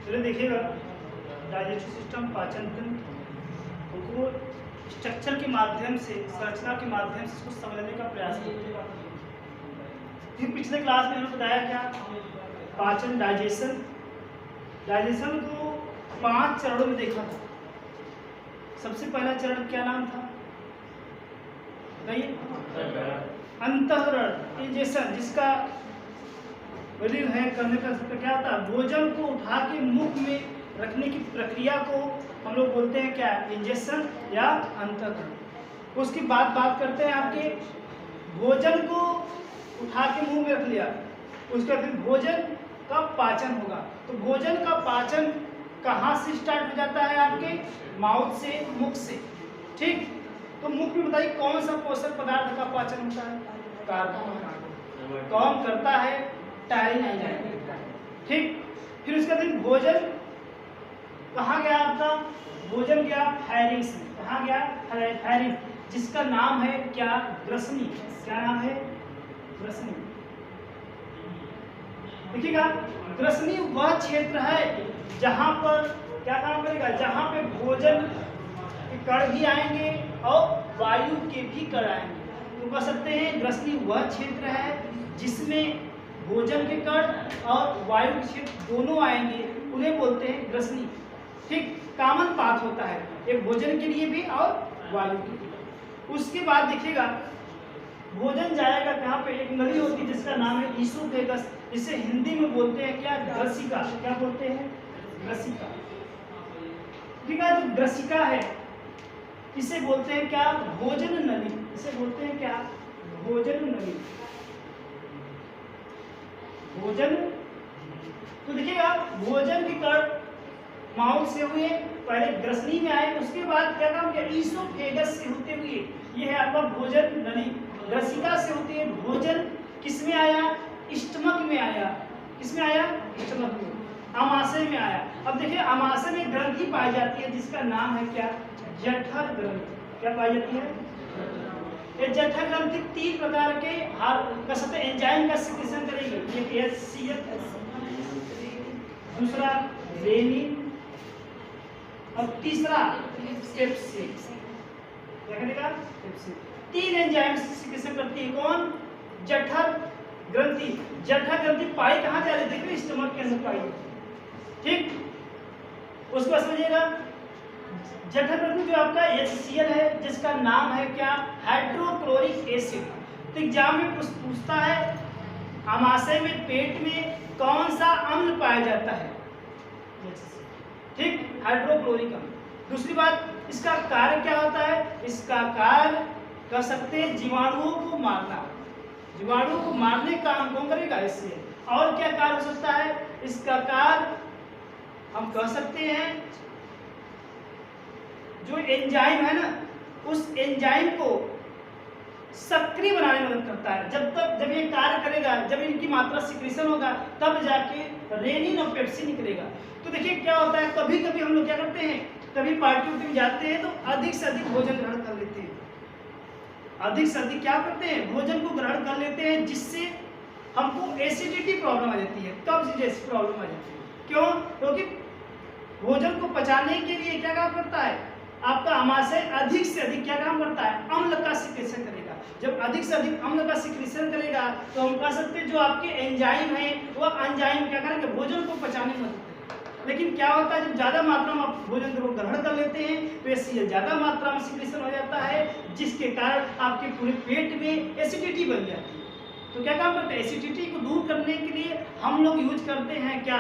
चलिए देखिएगा, digestive system, पाचन तंत्र, उनको स्ट्रक्चर के माध्यम से, संरचना के माध्यम से उसको समझने का प्रयास करते हैं। फिर पिछले क्लास में हमने बताया क्या, पाचन, डाइजेशन को 5 चरणों में देखा था। सबसे पहला चरण क्या नाम था बताइए? अंतःकरण, डाइजेशन, जिसका वैल्यू है करने का क्या होता है, भोजन को उठा के मुख में रखने की प्रक्रिया को हम लोग बोलते हैं क्या, इंजेक्शन या अंतःकरण। उसकी बात करते हैं आपके भोजन को उठा के मुंह में रख लिया, उसका फिर भोजन का पाचन होगा। तो भोजन का पाचन कहाँ से स्टार्ट हो जाता है? आपके माउथ से, मुख से, ठीक। तो मुख में बताइए कौन सा पोषक पदार्थ का पाचन होता है? कार्बोहाइड्रेट। कौन करता है? टायरिन, ठीक। फिर उसका दिन भोजन कहाँ गया आपका? भोजन गया फायरिंग्स में। कहाँ गया? फायरिंग, जिसका नाम है क्या, ग्रसनी। क्या नाम है? ग्रसनी। देखिएगा, ग्रसनी वह क्षेत्र है जहां पर क्या काम करेगा, जहां पे भोजन के कण भी आएंगे और वायु के भी कण आएंगे। तो कह सकते हैं ग्रसनी वह क्षेत्र है जिसमें भोजन के कण और वायु के क्षेत्र दोनों आएंगे, उन्हें बोलते हैं ग्रसनी, ठीक। कॉमन पाथ होता है एक भोजन के लिए भी और वायु के लिए। उसके बाद देखिएगा, भोजन जाएगा कहाँ पे? एक नली होती है जिसका नाम है ईसोफेगस, इसे हिंदी में बोलते हैं क्या, ग्रसिका। क्या बोलते हैं? ग्रसिका, ठीक है। जो ग्रसिका है इसे बोलते हैं क्या, भोजन नली। इसे बोलते हैं क्या, भोजन नली, भोजन। तो देखिएगा, भोजन के कण माउथ से हुए, पहले ग्रसनी में आए, उसके बाद क्या काम किया, ईसोफेगस से होते हुए, ये है आपका भोजन नली। ग्रसिका से होते हुए भोजन किस में आया? स्टमक में आया। किस में आया? स्टमक में। आमाशय में आया। अब देखिए, आमाशय में ग्रंथि पाई जाती है जिसका नाम है क्या, जठर ग्रंथि। क्या पाई जाती है? ये जठर ग्रंथि 3 प्रकार के एंजाइम का सिक्रीशन करेगी। एक HCl, दूसरा रेनिन और तीसरा पेप्सिन। क्या करेगा? पेप्सिन। 3 एंजाइम सिक्रीशन करती है। कौन? जठर ग्रंथि। जठर ग्रंथि पाई कहाँ जा रही है? स्टमक के अंदर पाई, ठीक। उसको समझिएगा, जठर ग्रंथि जो आपका HCl है जिसका नाम है क्या, हाइड्रोक्लोरिक एसिड। तो एग्जाम में पूछता है आमाशय में, पेट में कौन सा अम्ल पाया जाता है? ठीक, हाइड्रोक्लोरिक अम्ल। दूसरी बात, इसका कार्य क्या होता है? इसका कार्य कह सकते हैं जीवाणुओं को मारना। जीवाणुओं को मारने का काम कौन करेगा? इससे। और क्या कार्य हो सकता है? इसका कार्य हम कह सकते हैं जो एंजाइम है ना, उस एंजाइम को सक्रिय बनाने में मदद करता है। जब ये कार्य करेगा, जब इनकी मात्रा सिक्रीशन होगा, तब जाके रेनिन और पेप्सिन निकलेगा। तो देखिए क्या होता है, कभी कभी हम लोग क्या करते हैं, कभी पार्टी में जाते हैं तो अधिक से अधिक भोजन ग्रहण कर लेते हैं। अधिक से अधिक क्या करते हैं, भोजन को ग्रहण कर लेते हैं, जिससे हमको एसिडिटी प्रॉब्लम आ जाती है, कब्ज जैसी प्रॉब्लम आ जाती है। क्यों? क्योंकि भोजन को पचाने के लिए क्या काम करता है आपका आमाशय, अधिक से अधिक क्या काम करता है, अम्ल का सिक्रीशन करेगा। जब अधिक से अधिक अम्ल का सिक्रीशन करेगा तो हम कह सकते हैं जो आपके एंजाइम है वह एंजाइम क्या करेंगे, भोजन को पचाने में मदद करेगा। लेकिन क्या होता है, जब ज़्यादा मात्रा में आप भोजन को ग्रहण कर लेते हैं तो इससे ज़्यादा मात्रा में सिक्रीशन हो जाता है, जिसके कारण आपके पूरे पेट में एसिडिटी बन जाती है। तो क्या काम करते हैं, एसिडिटी को दूर करने के लिए हम लोग यूज करते हैं क्या,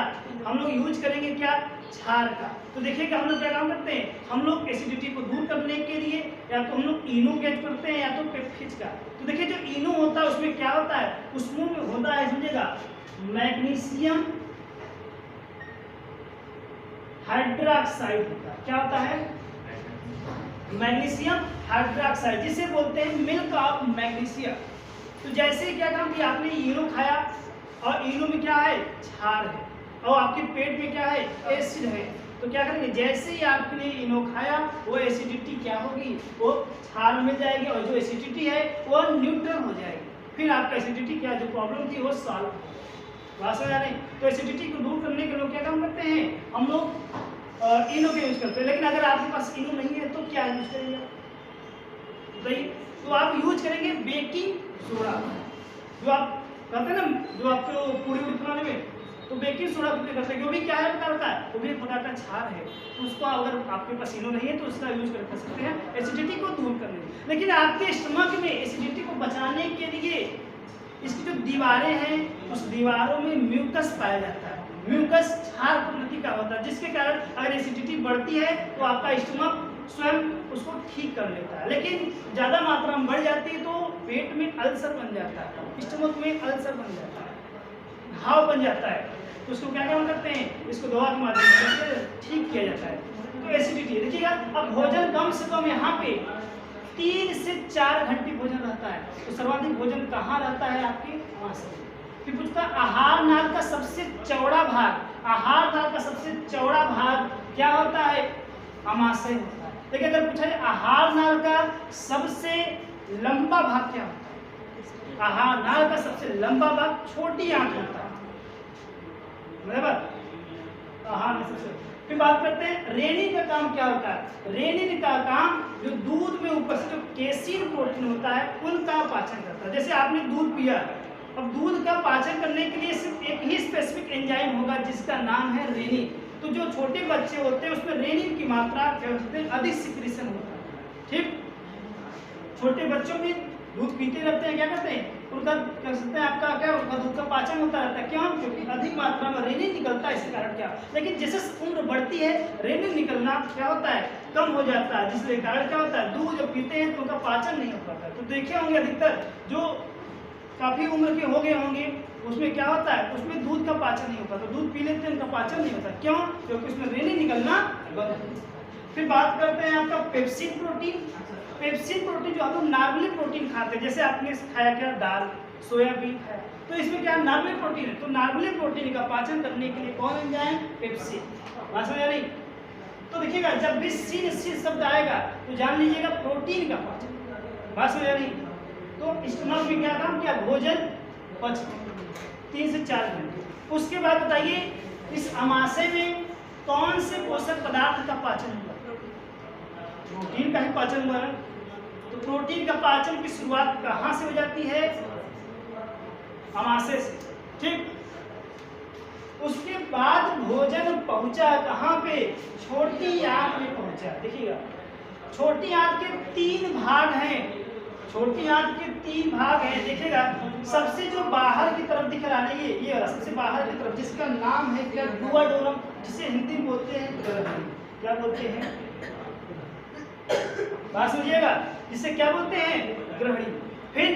हम लोग यूज करेंगे क्या, क्षार का। तो देखिएगा हम लोग क्या काम करते हैं, हम लोग एसिडिटी को दूर करने के लिए या तो हम लोग इनो का यूज करते हैं या तो पेप्सिन का। तो देखिए जो इनो होता है उसमें क्या होता है, उसमें होता है, समझिएगा, मैग्नीशियम हाइड्रोक्साइड होता है। क्या होता है, मैग्नीशियम हाइड्रोक्साइड, जिसे बोलते हैं मिल्क ऑफ मैग्नीशियम। तो जैसे क्या काम किया, आपने इनो खाया और इनो में क्या है, क्षार है, और आपके पेट में क्या है, एसिड है। तो क्या करेंगे, जैसे ही आपने इनो खाया वो एसिडिटी क्या होगी, वो क्षार में मिल जाएगी और जो एसिडिटी है वो न्यूट्रल हो जाएगी। फिर आपका एसिडिटी क्या जो प्रॉब्लम थी वो सॉल्व हो जाएगी। तो एसिडिटी को दूर करने के लोग क्या काम करते हैं, हम लोग इनो का यूज करते हैं। लेकिन अगर आपके पास इनो नहीं है तो क्या यूज करेंगे बताइए, तो आप यूज करेंगे बेकिंग सोडा। जो आप करते हैं ना, जो आपको पूरी बनाने में, तो बेकिंग सोडा कितने करते हैं, क्योंकि क्या है प्रकार का, वो भी एक प्रकार का क्षार है। तो उसको अगर आपके पास इनो नहीं है तो उसका यूज कर सकते हैं एसिडिटी को दूर करने में। लेकिन आपके स्टमक में एसिडिटी को बचाने के लिए इसकी जो दीवारें हैं उस दीवारों में म्यूकस पाया जाता है। म्यूकस क्षार प्रकृति का होता है, जिसके कारण अगर एसिडिटी बढ़ती है तो आपका स्टमक स्वयं उसको ठीक कर लेता है। लेकिन ज़्यादा मात्रा में बढ़ जाती है तो पेट में अल्सर बन जाता है, स्टमक में अल्सर बन जाता है, घाव बन जाता है। तो उसको क्या काम करते हैं, इसको दवा के माध्यम से ठीक किया जाता है। तो एसिडिटी देखिएगा। अब भोजन कम से कम यहाँ पे 3 से 4 घंटे भोजन रहता है। तो सर्वाधिक भोजन कहाँ रहता है, आपके आमाशय। फिर पूछता आहार नाल का सबसे चौड़ा भाग, आहार नाल का सबसे चौड़ा भाग क्या होता है, आमाशय होता है। लेकिन अगर पूछा जाए आहार नाल का सबसे लंबा भाग क्या होता है, आहार नाल का सबसे लंबा भाग छोटी आंत होता है, बराबर। आहार में सबसे। फिर बात करते हैं रेनिन का काम क्या होता है। रेनिन का काम जो दूध में उपस्थित जो केसीन प्रोटीन होता है उनका पाचन करता है। जैसे आपने दूध पिया, अब दूध का पाचन करने के लिए सिर्फ एक ही स्पेसिफिक एंजाइम होगा जिसका नाम है रेनिन। तो जो छोटे बच्चे होते हैं उसमें रेनिन की मात्रा क्या होती है, अधिक सिक्रीशन होता है। ठीक, छोटे बच्चों में दूध पीते रहते हैं, क्या करते हैं, उनका क्या सकते हैं आपका क्या उनका दूध का पाचन होता रहता है। क्यों, क्योंकि अधिक मात्रा में रेनिन निकलता है, इसके कारण क्या। लेकिन जैसे उम्र बढ़ती है रेनिन निकलना क्या होता है, कम हो जाता है, जिसके कारण क्या होता है, दूध जब पीते हैं तो उनका पाचन नहीं हो पाता। तो देखे होंगे अधिकतर जो काफी उम्र के हो गए होंगे उसमें क्या होता है, उसमें दूध का पाचन नहीं होता। तो दूध पी लेते हैं उनका पाचन नहीं होता, क्यों, क्योंकि उसमें रेनिन निकलना बंद है। फिर बात करते हैं आपका पेप्सिन प्रोटीन। पेप्सिन प्रोटीन जो हम लोग नॉर्मली प्रोटीन खाते हैं, जैसे आपने खाया क्या, दाल, सोयाबीन है, तो इसमें क्या नॉर्मली प्रोटीन है। तो नॉर्मली प्रोटीन का पाचन करने के लिए कौन एंजाइम, पेप्सिन। बात समझ आ रही। तो देखिएगा जब भी सीन शब्द आएगा तो जान लीजिएगा प्रोटीन का पाचन। बात समझ आ रही। तो स्टमक में क्या काम किया, भोजन पच 3 से 4 घंटे। उसके बाद बताइए इस अमाशय में कौन से पोषक पदार्थ का पाचन हुआ, प्रोटीन का ही पाचन हुआ ना। तो प्रोटीन का पाचन की शुरुआत कहाँ से हो जाती है, अमाशय से। ठीक, उसके बाद भोजन पहुंचा कहाँ पे, छोटी आंत में पहुंचा। देखिएगा छोटी आंत के 3 भाग हैं, छोटी आंत के 3 भाग हैं। देखिएगा सबसे जो बाहर की तरफ दिख रहा है ये वाला सबसे बाहर की तरफ, जिसका नाम है क्या, डुओडेनम, जिसे हिंदी में बोलते हैं ग्रहणी। क्या बोलते हैं, बात समझिएगा, जिसे क्या बोलते हैं, ग्रहणी। फिर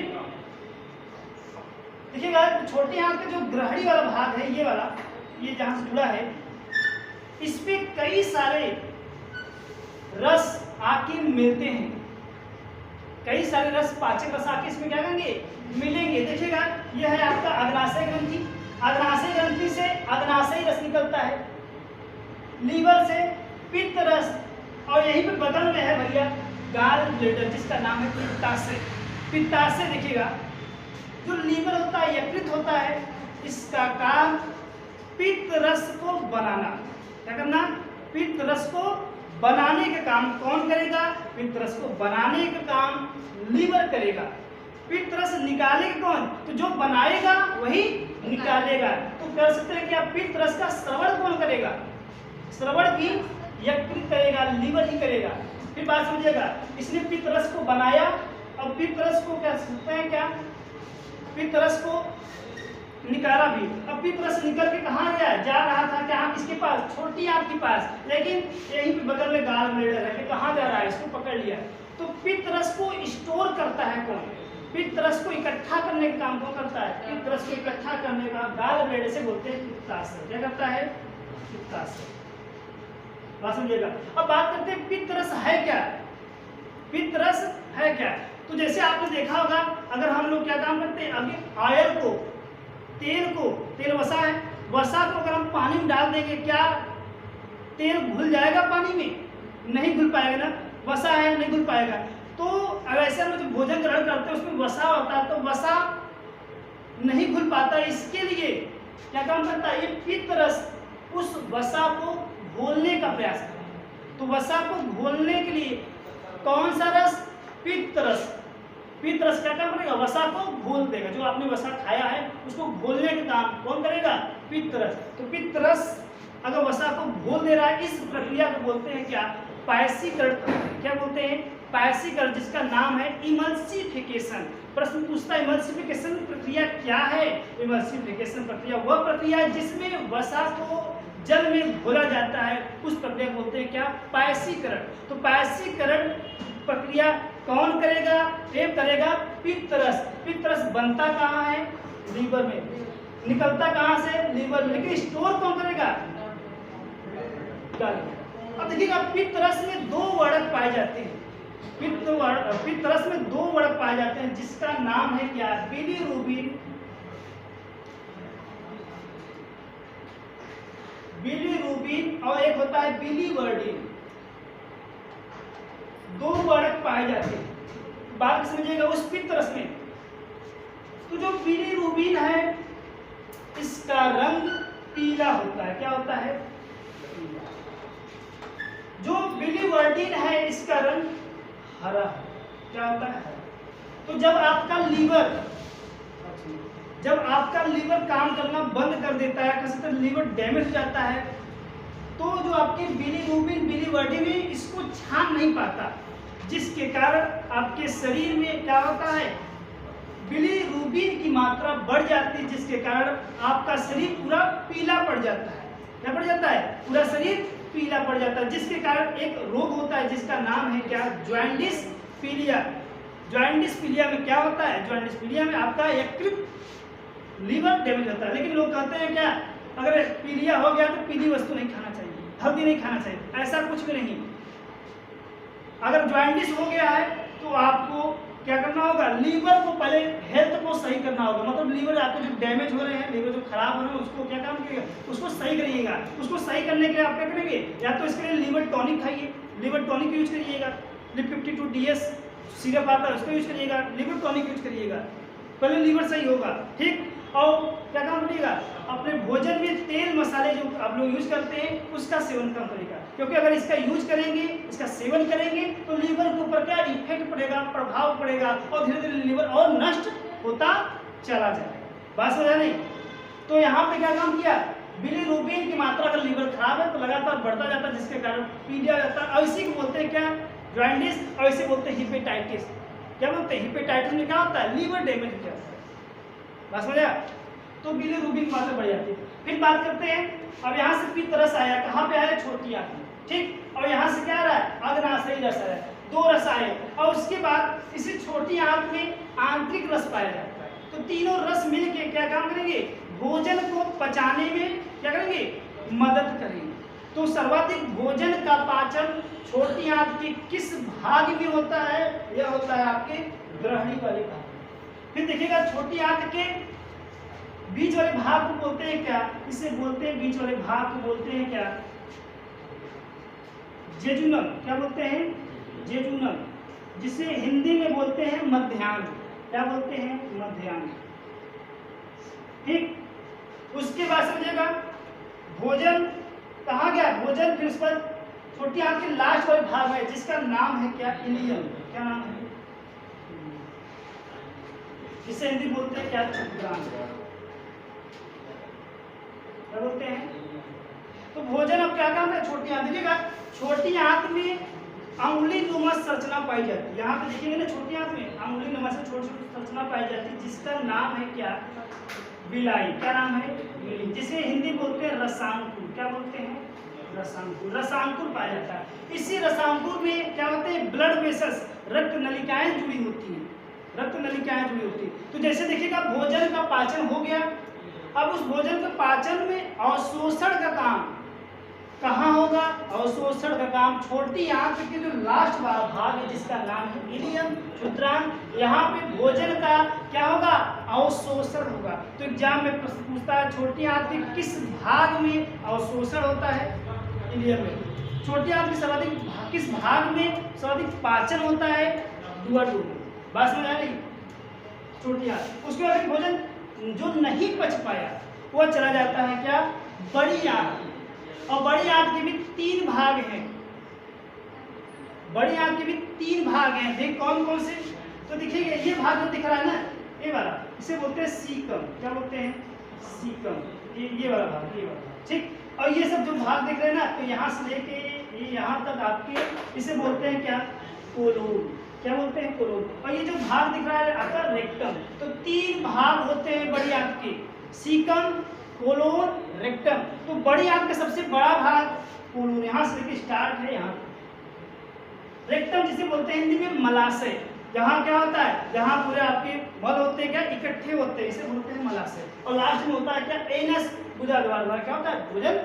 देखिएगा छोटी आंत का जो ग्रहणी वाला भाग है, ये वाला, ये जहां से जुड़ा है, इस पे कई सारे रस आके मिलते हैं, कई सारे रस, पाचक रस आके इसमें क्या करेंगे, मिलेंगे। देखिएगा यह है आपका अग्नाशय ग्रंथि, अग्नाशय ग्रंथि से अग्नाशय रस निकलता है, लीवर से पित्त रस, और यहीं पे बगल में है भैया गाल ब्लैडर, जिसका नाम है पित्ताशय। पित्ताशय देखिएगा जो लीवर होता है, यकृत होता है, इसका काम पित्त रस को बनाना। क्या करना, पित्त रस को बनाने का काम कौन करेगा, पित्त रस को बनाने का काम लीवर करेगा। पित्त रस निकालेगा कौन, तो जो बनाएगा वही निकालेगा। तो कह सकते हैं कि आप पित्त रस का श्रवण कौन करेगा, श्रवण भी यकृत करेगा, लीवर ही करेगा। फिर बात समझिएगा, इसने पित्त रस को बनाया, और पित्त रस को क्या सकते हैं, क्या पित्त रस को निकाला भी। अब पित्त रस निकल के कहाँ गया, जा रहा था क्या, किसके पास, छोटी आंत के पास, लेकिन यहीं पे बगल में गाल ब्लैडर है, कहाँ जा रहा है, इसको पकड़ लिया। तो पित्त रस को स्टोर करता है कौन, पित्त रस को इकट्ठा करने का काम कौन करता है, पित्त रस को इकट्ठा करने का गाल ब्लैडर से बोलते हैं पित्ताशय। क्या करता है, पित्ताशय। बात समझिएगा। अब बात करते हैं पित्त रस है क्या, पित्त रस है क्या। तो जैसे आपने देखा होगा, अगर हम लोग क्या काम करते हैं, अभी आयल को, तेल वसा है, वसा को अगर हम पानी में डाल देंगे क्या तेल घुल जाएगा पानी में? नहीं घुल पाएगा ना, वसा है, नहीं घुल पाएगा। तो अगर ऐसे हम जो भोजन ग्रहण करते हैं उसमें वसा होता है, तो वसा नहीं घुल पाता। इसके लिए क्या काम करता है, ये पित्त रस उस वसा को घोलने का प्रयास करता है। तो वसा को घोलने के लिए कौन सा रस? पित्त रस। पित्त रस क्या काम करेगा? वसा को घोल देगा। जो आपने वसा खाया है उसको घोलने का काम कौन करेगा? पित्त रस। तो पित्त रस अगर वसा को घोल दे रहा है, इस प्रक्रिया को बोलते हैं क्या? पायसीकरण। क्या बोलते हैं? पायसीकरण, जिसका नाम है इमल्सिफिकेशन। प्रश्न पूछता है इमल्सिफिकेशन प्रक्रिया क्या है? इमल्सिफिकेशन प्रक्रिया वह प्रक्रिया है जिसमें वसा को जल में घोला जाता है, उस प्रक्रिया को बोलते हैं क्या? पायसीकरण। तो पायसीकरण प्रक्रिया कौन करेगा? ये करेगा पित्त रस। पित्त रस बनता कहाँ है? लीवर में। निकलता कहाँ से? लीवर में। लेकिन स्टोर कौन करेगा? अब देखिएगा पित्त रस में दो वर्णक पाए जाते हैं। पित्त रस में दो वर्णक पाए जाते हैं जिसका नाम है क्या? बिलीरुबिन। बिलीरुबिन और एक होता है बिलीवर्डिन। दो वर्णक पाए जाते हैं। बात समझिएगा उस पित्त रस में। तो जो बिलीरुबिन है इसका रंग पीला होता है। क्या होता है? जो बिलीवर्डिन है इसका रंग हरा। क्या होता है? तो जब आपका लीवर काम करना बंद कर देता है, कैसे लीवर डैमेज हो जाता है, तो जो आपके बिलीरुबिन बिलीवर्डिन है इसको छान नहीं पाता, जिसके कारण आपके शरीर में क्या होता है? बिलीरुबिन की मात्रा बढ़ जाती है, जिसके कारण आपका शरीर पूरा पीला पड़ जाता है। क्या पड़ जाता है? पूरा शरीर पीला पड़ जाता है, जिसके कारण एक रोग होता है जिसका नाम है क्या? जॉन्डिस पीलिया। जॉन्डिस पीलिया में क्या होता है? जॉन्डिस पीलिया में आपका यकृत लीवर डैमेज होता है। लेकिन लोग कहते हैं क्या, अगर पीलिया हो गया तो पीली वस्तु नहीं खाना चाहिए, हल्दी नहीं खाना चाहिए। ऐसा कुछ भी नहीं। अगर जॉन्डिस हो गया है तो आपको क्या करना होगा? लीवर को पहले हेल्थ को सही करना होगा। मतलब लीवर आपको जो डैमेज हो रहे हैं, लीवर जो खराब हो रहे हैं, उसको क्या काम करिएगा? उसको सही करिएगा। उसको सही करने के लिए आप क्या करेंगे? या तो इसके लिए लीवर टॉनिक खाइए, लीवर टॉनिक यूज करिएगा। लिप 52 DS सिरप आता है उसको यूज करिएगा, लीवर टॉनिक यूज करिएगा, पहले लीवर सही होगा। ठीक। और क्या काम करिएगा? अपने भोजन में तेल मसाले जो आप लोग यूज करते हैं उसका सेवन कम करेगा, क्योंकि अगर इसका यूज करेंगे, इसका सेवन करेंगे तो लीवर के ऊपर क्या इफेक्ट पड़ेगा, प्रभाव पड़ेगा और धीरे धीरे लीवर और नष्ट होता चला जाएगा। बात समझा नहीं? तो यहाँ पे क्या काम किया? बिलीरुबिन की मात्रा अगर लीवर खराब है तो लगातार बढ़ता जाता है, जिसके कारण पीलिया जाता है। और इसी को बोलते हैं क्या? जॉन्डिस। और इसे बोलते हैं हिपेटाइटिस। क्या बोलते हैं? हिपेटाइटिस में क्या होता है? लीवर डैमेज हो जाता है। बात समझा? तो बिलीरुबिन की मात्रा बढ़ जाती है। फिर बात करते हैं, अब यहाँ से पित्त रस आया, कहाँ पे आया? छोटी आंत में। ठीक। और यहाँ से क्या आ रहा है? अग्नाशयी रस आया। दो रस आए और उसके बाद इसी छोटी आंत में आंतरिक रस पाया जाता है। तो तीनों रस मिलके क्या काम करेंगे? भोजन को पचाने में क्या करेंगे? मदद करेंगे। तो सर्वाधिक भोजन का पाचन छोटी आंत के किस भाग में होता है? यह होता है आपके ग्रहणी वाले भाग। फिर देखिएगा छोटी आंत के बीच वाले भाग को बोलते हैं क्या? इसे बोलते हैं, बीच वाले भाग को बोलते हैं क्या? जेजुनल। क्या बोलते हैं? जेजुनल, जिसे हिंदी में बोलते हैं मध्यांग। क्या बोलते हैं? मध्यांग। ठीक। उसके बाद समझिएगा भोजन कहाँ गया? भोजन फिर उस पर छोटी आंत के लास्ट वाले भाग है जिसका नाम है क्या? इलियम। क्या नाम है? जिसे हिंदी बोलते हैं क्या? क्षुद्रांग। क्या बोलते हैं? तो भोजन अब क्या काम है? छोटी आंत। देखिएगा छोटी आंत में अंगुली नुमा संरचना पाई जाती है। यहाँ पे देखिएगा ना, छोटी आंत में अंगुली नुमा से छोटी छोटी संरचना पाई जाती है जिसका नाम है क्या? विलाई। क्या नाम है? विलाई। जिसे हिंदी बोलते हैं रसांकुर। क्या बोलते हैं? रसांकुर। रसांकुर पाया जाता है। इसी रसांकुर में क्या होते हैं? ब्लड वेसल्स, रक्त नलिकाएं जुड़ी होती हैं। रक्त नलिकाएं जुड़ी होती है। तो जैसे देखिएगा भोजन का पाचन हो गया, अब उस भोजन के पाचन में अवशोषण का काम कहाँ होगा? अवशोषण का काम छोटी आंत के जो लास्ट भाग है जिसका नाम है इलियम, क्षुद्रांग। यहाँ पे भोजन का क्या होगा? अवशोषण होगा। तो एग्जाम में प्रश्न पूछता है छोटी आंत के किस भाग में अवशोषण होता है? इलियम में। छोटी आंत की सर्वाधिक किस भाग में सर्वाधिक पाचन होता है? डुओडू में। बात समझ आ रही? छोटी आंत। उसके बाद भोजन जो नहीं पच पाया वो चला जाता है क्या? बड़ी आंत। और बड़ी आंत के भी 3 भाग हैं। बड़ी आंत के भी 3 भाग हैं। देख कौन कौन से? तो देखिए ये भाग जो दिख रहा है ना, ये वाला, इसे बोलते हैं सीकम। क्या बोलते हैं? सीकम। ये वाला भाग, ये वाला, ठीक। और ये सब जो भाग दिख रहे हैं ना, तो यहाँ से लेके ये यहाँ तक आपके, इसे बोलते हैं क्या? कोलोन। क्या बोलते हैं? कोलोन। और ये जो भाग दिख रहा है आपका रेक्टम। तो 3 भाग होते हैं बड़ी आंत के, सीकम, कोलोन, रेक्टम। तो बड़ी आंत का सबसे बड़ा भाग कोलोन, यहाँ से लेके स्टार्ट है यहाँ। रेक्टम जिसे बोलते हैं हिंदी में मलाशय। यहाँ क्या होता है? जहाँ पूरे आपके मल होते हैं क्या? इकट्ठे होते हैं, इसे बोलते हैं मलाशय। और लास्ट में होता है क्या? एनस, गुदाद्वार। क्या होता है? भोजन।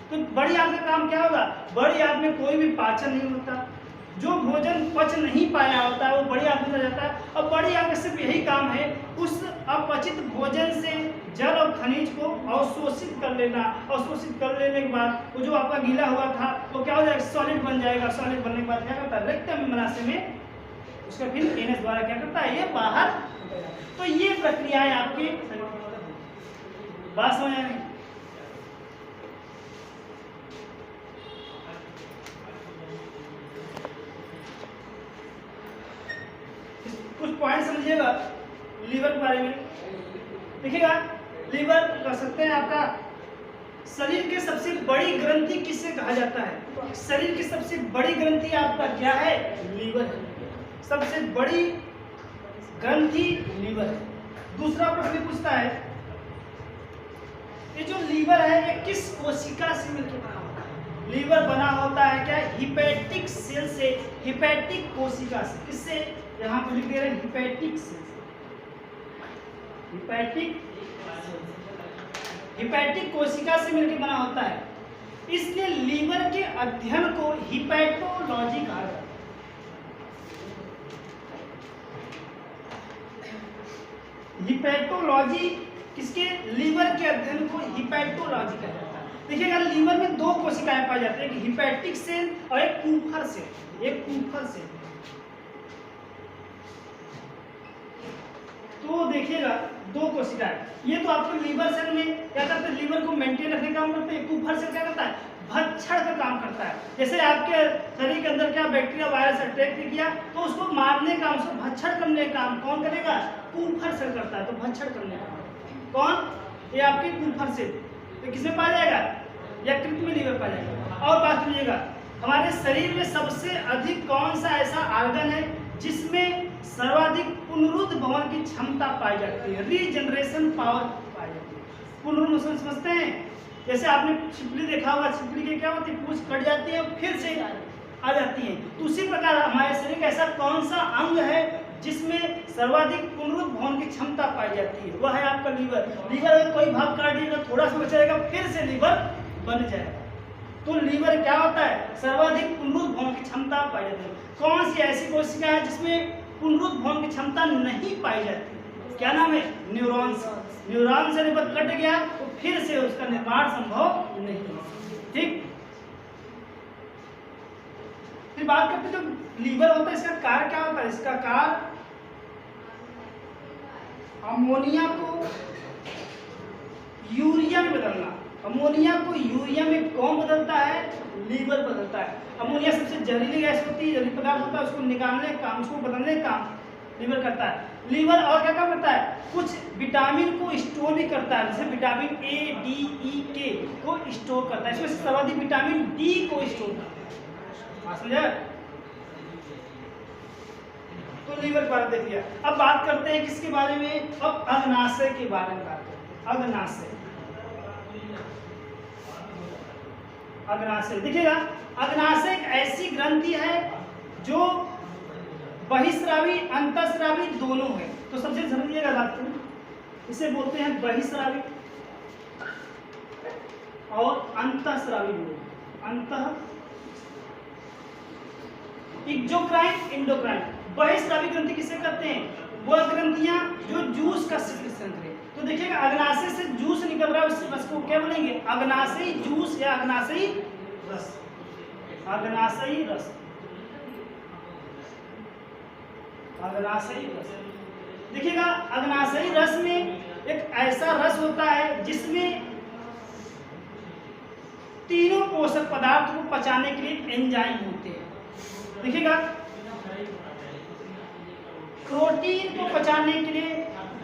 तो बड़ी आंत का काम क्या होगा? बड़ी आंत में कोई भी पाचन नहीं होता। जो भोजन पच नहीं पाया होता है वो बड़ी आंत में जाता है। और बड़ी आंत का सिर्फ यही काम है, उस अपचित भोजन से जल और खनिज को अवशोषित कर लेना। अवशोषित कर लेने के बाद वो जो आपका गीला हुआ था वो क्या हो जाएगा? सॉलिड बन जाएगा। सॉलिड बनने के बाद क्या करता है? रेक्टम में, मलाशय में उसका फिर एनएस द्वारा क्या करता है? ये बाहर। तो ये प्रक्रियाएं आपकी, बात समझ आ रही? कुछ पॉइंट समझिएगा लीवर के बारे में। देखिएगा, लीवर कर सकते हैं आपका शरीर की सबसे बड़ी ग्रंथि किससे कहा जाता है? शरीर की सबसे बड़ी ग्रंथि आपका क्या है? लीवर है। सबसे बड़ी ग्रंथि लीवर है। दूसरा प्रश्न पूछता है, ये जो लीवर है ये किस कोशिका से मिलकर बना होता है? लीवर बना होता है क्या? हिपैटिक सेल से, हिपैटिक कोशिका से। किससे? यहाँ पर लिख दे रहे हैं हिपैटिक सेल से। हिपैटिक कोशिका से मिलकर बना होता है। इसलिए लीवर के अध्ययन को हिपैटोलॉजी कहा जाता है। हिपैटोलॉजी किसके? लीवर के अध्ययन को हिपैटोलॉजी कहा जाता है। देखिएगा, लीवर में 2 कोशिकाएं पाई जाती है, एक हिपैटिक सेल और एक कूफर सेल। एक कूफर सेल। तो देखिएगा 2 कोशिकाएं, ये तो आपके लीवर सेल में क्या करते हैं? लीवर को मेंटेन रखने का काम करते हैं। कूफर सेल क्या करता है? भक्षण का काम करता है। जैसे आपके शरीर के अंदर क्या बैक्टीरिया वायरस अटैक किया तो उसको मारने का, उसको भक्षण करने का काम कौन करेगा? कूफर सेल करता है। तो भक्षण करने का कौन? ये आपके कूफर सेल। तो किसमें पाया जाएगा? यकृत में लीवर पाया जाएगा। और बात कीजिएगा, हमारे शरीर में सबसे अधिक कौन सा ऐसा ऑर्गन है जिसमें सर्वाधिक पुनरुद्ध भवन की क्षमता पाई जाती है? रीजनरेशन पावर पाई जाती है। पुनरुत्थान समझते हैं? जैसे आपने छिपकली देखा होगा, छिपकली के क्या होती है? पूंछ कट जाती है फिर से आ जाती है। तो उसी प्रकार हमारे शरीर का ऐसा कौन सा अंग है जिसमें सर्वाधिक पुनरुद्ध भवन की क्षमता पाई जाती है? वह है आपका लीवर। लीवर अगर कोई भाग काट दिएगा, थोड़ा सा बचेगा, फिर से लीवर बन जाएगा। तो लीवर क्या होता है? सर्वाधिक पुनरुद्ध भवन की क्षमता पाई जाती है। कौन सी ऐसी कोशिका है जिसमें पुनरुद्ध भवन की क्षमता नहीं पाई जाती? क्या नाम है? न्यूरॉन्स। न्यूरॉन से लीवर कट गया तो फिर से उसका निर्माण संभव नहीं है। ठीक। फिर बात करते हैं जो लीवर होता है इसका कार्य क्या होता है? इसका कार्य अमोनिया को यूरिया में बदलना। अमोनिया को यूरिया में कौन बदलता है? लीवर बदलता है। अमोनिया सबसे जहरीली गैस होती है, जहरीली पदार्थ होता है, उसको निकालने का काम, उसको बदलने का काम लीवर करता है। लीवर और क्या काम करता है? कुछ विटामिन को स्टोर भी करता है, जैसे विटामिन ए, डी, ई, के को स्टोर करता है। इसमें सर्वाधिक विटामिन डी को स्टोर करता है। समझा? तो लीवर के बारे में देख लिया। अब बात करते हैं किसके बारे में? अब अग्नाशय के बारे में बात करते हैं। अग्नाशय। अग्नाशय देखिएगा, अग्नाशय एक ऐसी ग्रंथि है जो बहिस्रावी अंतःस्रावी दोनों है। तो सबसे समझिएगा बात करें, इसे बोलते हैं बहिस्रावी और अंतःस्रावी दोनों। अंतः एक्सोक्राइन, एंडोक्राइन। बहिस्रावी ग्रंथि किसे कहते हैं? वह ग्रंथियां जो जूस का सिक्रेशन करें। तो देखिएगा अग्नाशय से जूस निकल रहा है, उस रस को क्या बोलेंगे? अग्नाशयी जूस या अग्नाशयी रस। अग्नाशयी रस, अग्नाशयी रस। देखिएगा अग्नाशयी रस में एक ऐसा रस होता है जिसमें तीनों पोषक पदार्थ को पचाने के लिए एंजाइम होते हैं। देखिएगा प्रोटीन को पचाने के लिए,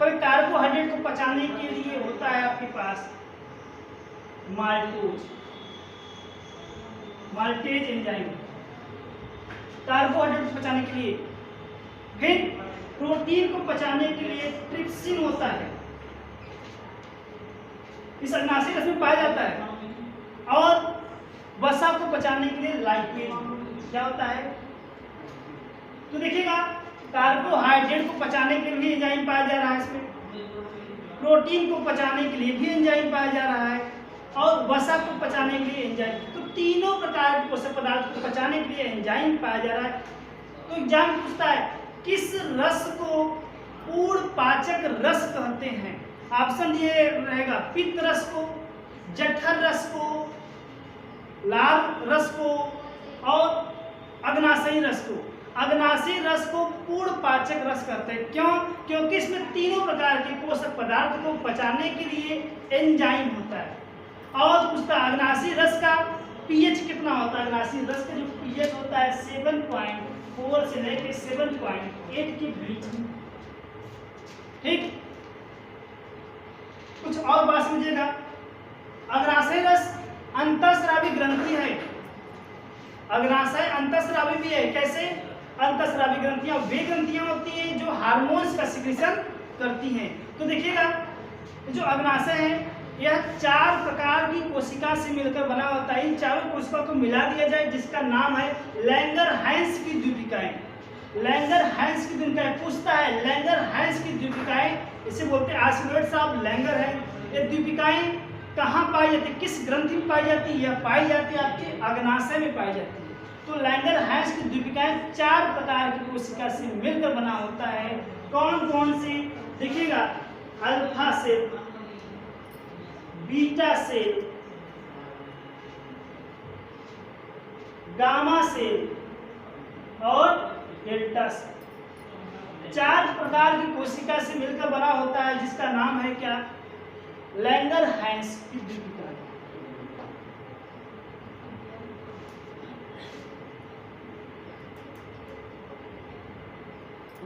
पर कार्बोहाइड्रेट को पचाने के लिए होता है आपके पास माल्टोज, माल्टेज एंजाइम, कार्बोहाइड्रेट को पचाने के लिए। फिर प्रोटीन को पचाने के लिए ट्रिप्सिन होता है, इस अग्नाशयी रस में पाया जाता है। और वसा को पचाने के लिए लाइपेज क्या होता है? तो देखिएगा कार्बोहाइड्रेट को पचाने के लिए भी एंजाइम पाया जा रहा है इसमें, प्रोटीन को पचाने के लिए भी एंजाइम पाया जा रहा है, और वसा को पचाने के लिए एंजाइम। तो तीनों प्रकार के पोषक पदार्थ को पचाने के लिए एंजाइम पाया जा रहा है। तो एग्जाम पूछता है किस रस को पूर्ण पाचक रस कहते हैं? ऑप्शन ये रहेगा पित्त रस को, जठर रस को, लाल रस को और अग्नाशयी रस को। अग्नाशयी रस को पूर्ण पाचक रस कहते हैं। क्यों? क्योंकि इसमें तीनों प्रकार के पोषक पदार्थ को पचाने के लिए एंजाइम होता है। और पूछता है अग्नाशयी रस का पीएच कितना होता है? अग्नाशयी रस का जो पीएच होता है 7.4 से लेकर 7.8 के बीच में। ठीक, कुछ और बात समझिएगा। अग्नाशयी रस अंतःस्रावी ग्रंथि है। अग्नाशय अंतःस्रावी भी है। कैसे? अंतःस्रावी ग्रंथियां वे ग्रंथियां होती हैं जो हार्मोन्स का सिक्रीशन करती हैं। तो देखिएगा जो अग्नाशय है यह 4 प्रकार की कोशिका से मिलकर बना होता है। इन चारों कोशिका को मिला दिया जाए जिसका नाम है लैंगर-हैंस की द्वीपिकाएं। लैंगर-हैंस की द्वीपिकाएं पूछता है लैंगर-हैंस की द्वीपिकाएं, इसे बोलते हैं आइसोलेट्स ऑफ लैंगर है। ये द्वीपिकाएं कहाँ पाई जाती है, किस ग्रंथि में पाई जाती है? यह पाई जाती है आपके अग्नाशय में पाई जाती है। तो लैंगर-हैंस की द्वीपिकाएं 4 प्रकार की कोशिका से मिलकर बना होता है। कौन कौन सी? देखिएगा alpha cell, beta cell, gamma cell और डेल्टा सेल। 4 प्रकार की कोशिका से मिलकर बना होता है जिसका नाम है क्या? लैंगर-हैंस की द्वीपिका।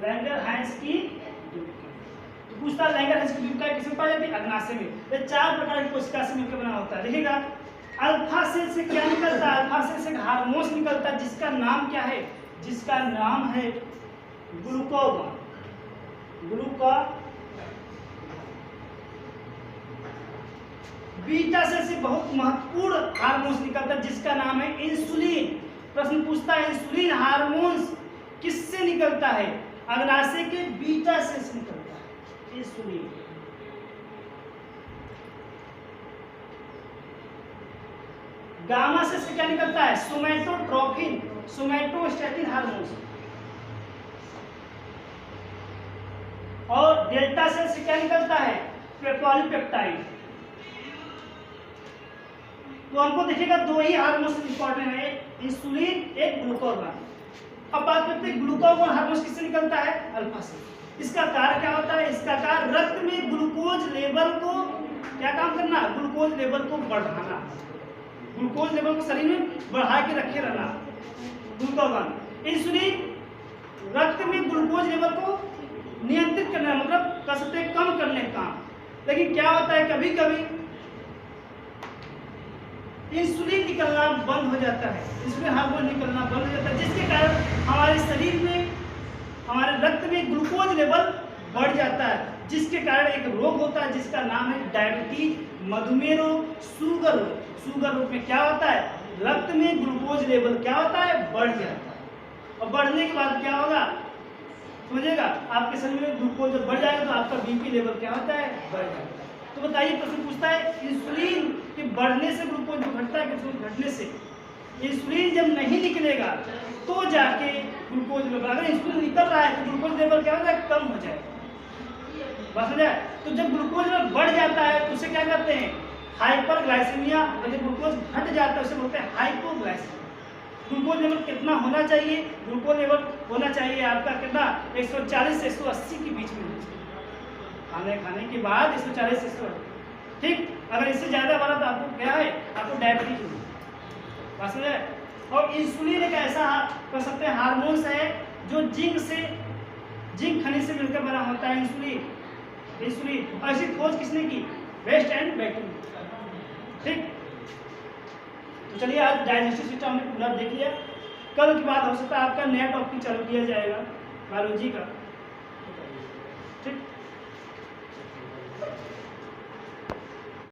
लैंगर-हैंस की द्वीपिका। तो पूछता है लैंगर-हैंस की द्वीपिका किसमें पाई जाती है? अग्नाशय में। ये 4 प्रकार की कोशिका से मिलकर बना होता है। देखिएगा अल्फा सेल से क्या निकलता है? अल्फा सेल से हार्मोन निकलता है जिसका नाम क्या है? जिसका नाम है ग्लूकागॉन। बीटा सेल से बहुत महत्वपूर्ण हार्मोन निकलता है जिसका नाम है इंसुलिन। प्रश्न पूछता है इंसुलिन हार्मोन किससे निकलता है? अग्नाशय के बीटा सेल से निकलता है इंसुलिन। गामा सेल से क्या निकलता है? सोमैटोट्रोपिन, सोमैटोस्टैटिन हार्मोन। और डेल्टा सेल से क्या निकलता है? पॉलीपेप्टाइड। तो हमको देखिएगा 2 ही हार्मोन इंपॉर्टेंट है, इंसुलिन, एक ग्लूकागॉन। अब बात करते हैं ग्लूकागॉन हार्मोन किससे निकलता है? अल्फा से। इसका कार्य क्या होता है? इसका कार्य रक्त में ग्लूकोज लेवल को क्या काम करना? ग्लूकोज लेवल को बढ़ाना, ग्लूकोज लेवल को शरीर में बढ़ा के रखे रहना। ग्लूकागॉन। इंसुलिन रक्त में ग्लूकोज लेवल को नियंत्रित करना, मतलब कह सकते हैं कम करने का काम। लेकिन क्या होता है कभी कभी इंसुलिन निकलना बंद हो जाता है, इंसुलिन हार्मोन निकलना बंद हो जाता है जिसके कारण हमारे शरीर में, हमारे रक्त में ग्लूकोज लेवल बढ़ जाता है, जिसके कारण एक रोग होता है जिसका नाम है डायबिटीज, मधुमेह रोग, शुगर रोग। शुगर रोग में क्या होता है? रक्त में ग्लूकोज लेवल क्या होता है? बढ़ जाता है। और बढ़ने के बाद क्या होगा समझिएगा, आपके शरीर में ग्लूकोज जब बढ़ जाएगा तो आपका बीपी लेवल क्या होता है? बढ़ जाता है। तो बताइए प्रश्न पूछता है इंसुलिन के बढ़ने से ग्लूकोज घटता है, ग्लूकोज घटने से इंसुलिन जब नहीं निकलेगा तो जाके ग्लूकोज लेवल, अगर इंसुलिन निकल रहा है तो ग्लूकोज लेवल क्या होता है? कम हो जाएगा। बस हो जाए। तो जब ग्लूकोज लेवल बढ़ जाता है तो उसे क्या कहते हैं, हाइपरग्लाइसेमिया, और जब ग्लूकोज घट जाता है उसे बोलते हैं हाइपोग्लाइसेमिया। ग्लूकोज लेवल कितना होना चाहिए, ग्लूकोज लेवल होना चाहिए आपका कितना, 140 से 180 के बीच में होना चाहिए। खाने के बाद 140 से 180, ठीक। अगर इससे ज़्यादा बढ़ा तो आपको क्या है, आपको डायबिटीज होगी, बस हो जाए। और इंसुलिन एक ऐसा कर सकते हैं हार्मोन्स है जो जिंक खनिज से मिलकर बना होता है इंसुलिन। और ऐसी खोज किसने की, वेस्ट एंड बैक्टीरिया, ठीक। तो चलिए आज डाइजेस्टिव सिस्टम हमने पूरा देख लिया। कल की बात हो सकता है आपका नया टॉपिक चालू किया जाएगा बायोलॉजी का।